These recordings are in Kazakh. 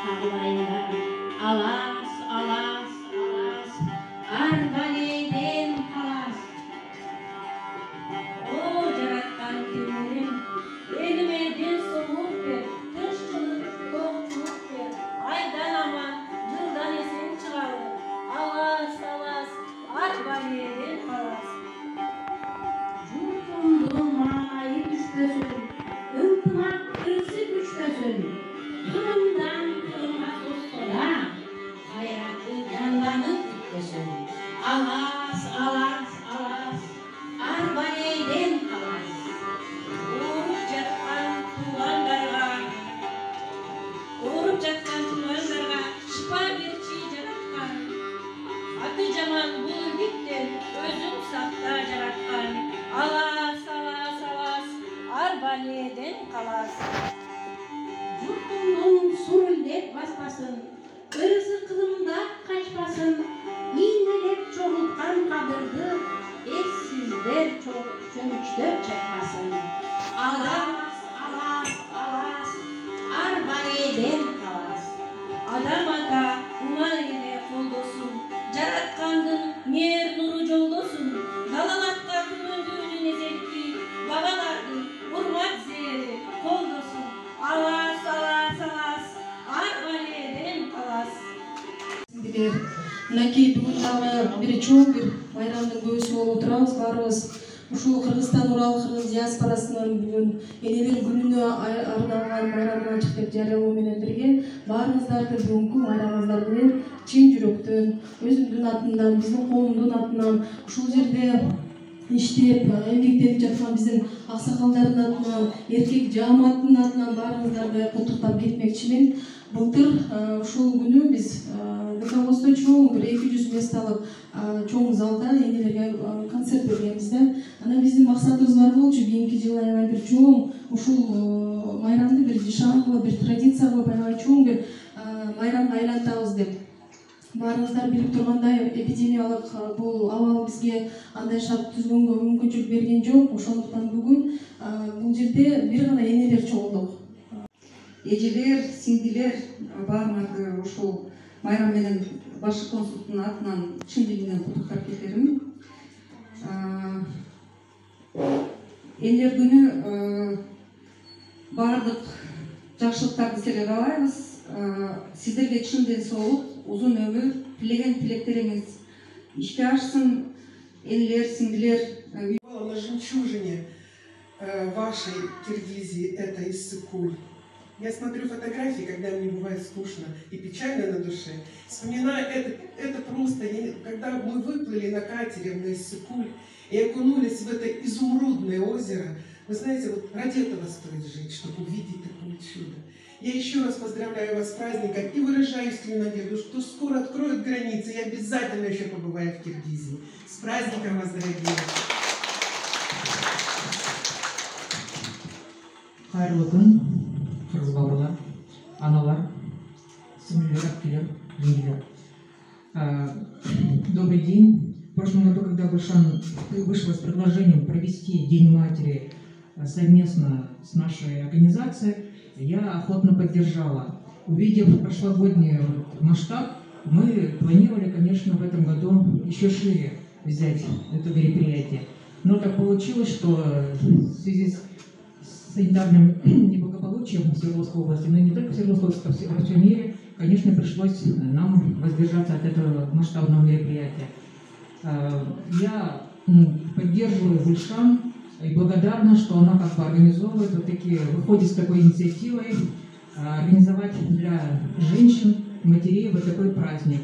сагылайындар. Алас, алас, алас, арбалейден калас. О, жараткан Теңирим, элиме ден соолук бер, тынччылык, токтулук бер. Айдан аман, жылдан эсен чыгалы. Алас, алас, арбалейден калас. Журтумдун маайы түшпөсүн, ынтымак ырсы күчпөсүн. Кырымдан кырымга созсода, кайраты жанданып бүтпөсүн. Алас, алас, алас, арбалейден калас. Ооруп жаткан туугандарга шыпа берчи жараткан. Аты жаман бул биттен өзүң сакта жараткан. Алас, алас, алас, арбалейден калас. Журтумдун сурулдеп баспасын, ырысы кылымда качпасын. Ийнелеп чогулткан кадырды эссиздер чөмүчтөп чакпасын. Алас, алас, алас, арбалейден калас. Адам ата умар эле колдосун, жараткандын мээр нуру жолдосун. Далалатка күмөндүүнүн эзелти, бабалардын урмат зээри колдосун. Алас, алас, алас, арбалейден калас. Мынакей бүгүн дагы бир чоң бир майрамдын көөсү болуп отурабыз баарыбыз. Ушул Кыргызстан Урал кыргыз диаспорасынын бүгүн энелер күнүнө арналган майрамын ачык деп жарыялоо менен бирге баарыңыздарды бүгүнкү майрамыңыздар менен чын жүрөктөн, өзүмдүн атымдан, биздин коомдун атынан, ушул жерде иштеп, эмгектенип жаткан биздин аксакалдардын атынан, эркек жааматтын атынан баарыңыздарды куттуктап кетмекчимин. Былтыр ушул күнү биз ДК-босто чоң бир 200 месталык чоң залда энелерге концерт бергенбиз да. Анан биздин максатыбыз бар болчу, кийинки жылы аябай бир чоң ушул майрамды бир жишан кылып, бир традиция кылып, аябай чоң бир майрамга айлантабыз деп. Баарыңыздар билип тургандай, эпидемиялык бул абал бизге андай шарт түзгөнгө мүмкүнчүлүк берген жок. Ошондуктан бүгүн бул жерде бир гана энелер чогулдук. Эжелер, сиңдилер, баарыңарды ушул майрам менен башкы консулдуктун атынан чын дилинен куттуктап кетермин. Энелер күнү баардык жакшылыктарды силерге каалайбыз. Сиздерге чын ден соолук, узун өмүр, тилеген тилектериңиз ишке ашсын. Энелер, сиңдилер. На жемчужине вашей Киргизии — это Иссык-Куль. Я смотрю фотографии, когда мне бывает скучно и печально на душе. Вспоминаю это просто, когда мы выплыли на катере в Иссык-Куль и окунулись в это изумрудное озеро. Вы знаете, вот ради этого стоит жить, чтобы увидеть такое чудо. Я еще раз поздравляю вас с праздником и выражаю искреннюю надежду, что скоро откроют границы, и обязательно еще побываю в Киргизии. С праздником вас, дорогие! Хайырлы күн, кыргыз бауырлар, аналар, сіңлілер, әпкелер, жеңгелер. Добрый день. В прошлом году, когда вышла с предложением провести День матери совместно с нашей организацией, я охотно поддержала. Увидев прошлогодний масштаб, мы планировали, конечно, в этом году еще шире взять это мероприятие. Но так получилось, что в связи с санитарным неблагополучием в Свердловской области, но не только в Свердловской области, а во всем мире, конечно, пришлось нам воздержаться от этого масштабного мероприятия. Я поддерживаю Гульшан и благодарна, что она как бы организовывает вот такие, выходит с такой инициативой, организовать для женщин, матерей вот такой праздник.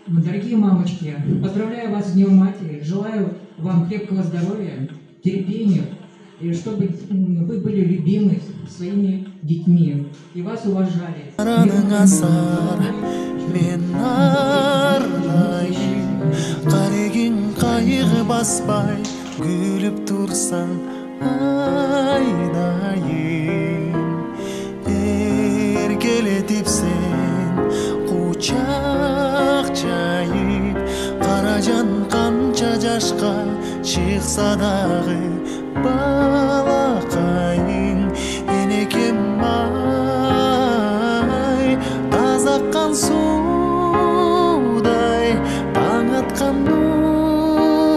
Дорогие мамочки, поздравляю вас с Днем Матери, желаю вам крепкого здоровья, терпения, и чтобы вы были любимы своими детьми и вас уважали. Gülüp dursan aynayım Ergeletip sen kucak çayıp Karacan kança jaşka çıksa dağı balakayın Enekem ay taza аккан суудай, таң аткан нурдай.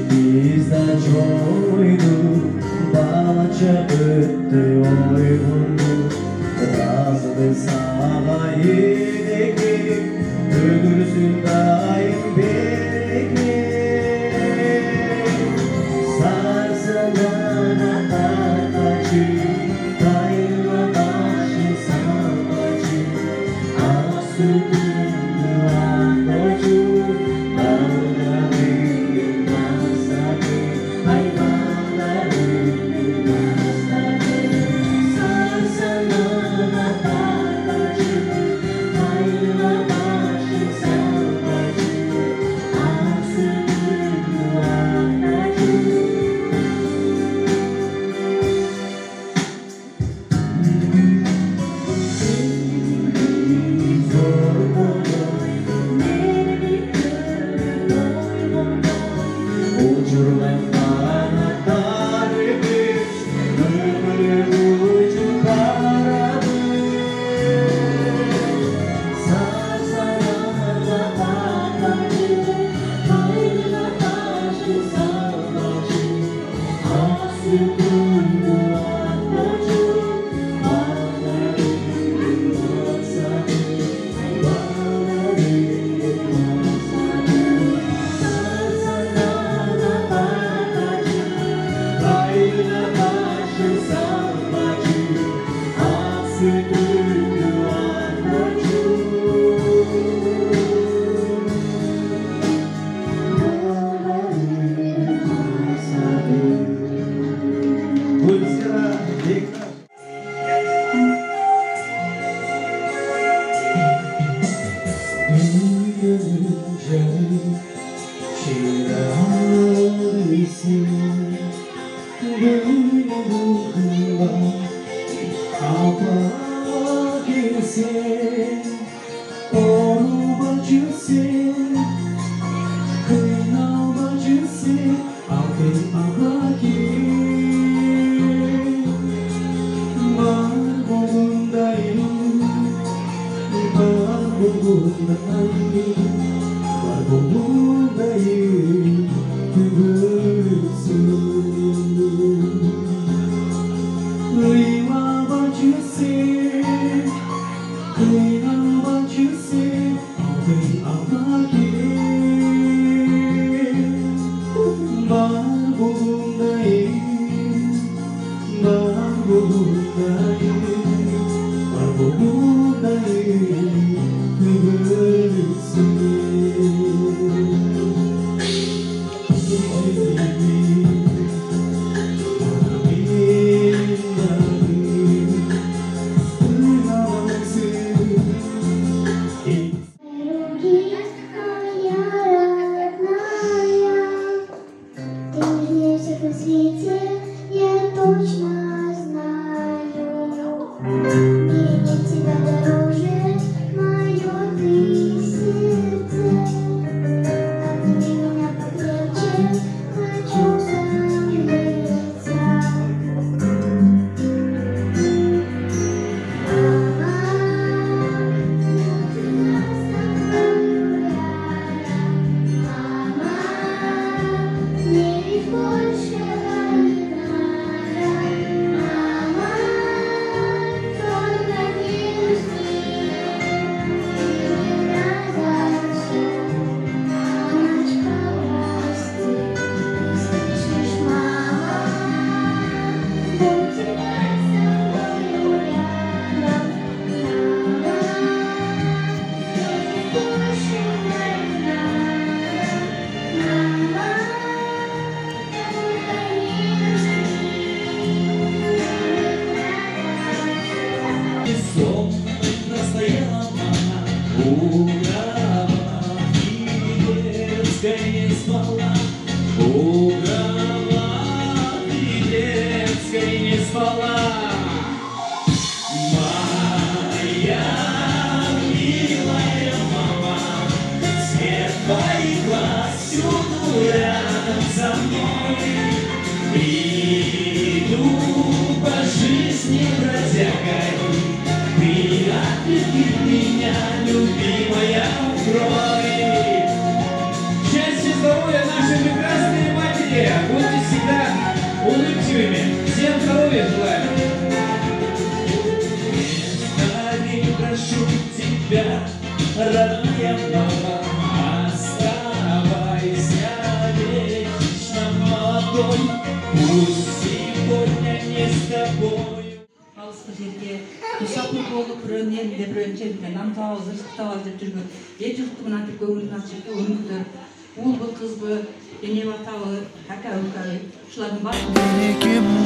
Bizde çoğuydu, bahçe öttü oyundu. Razıdı sana yedeki, ölürsün daim belki. Sarsılana akaçı, kayma başı savaşı, ak sütündü Kim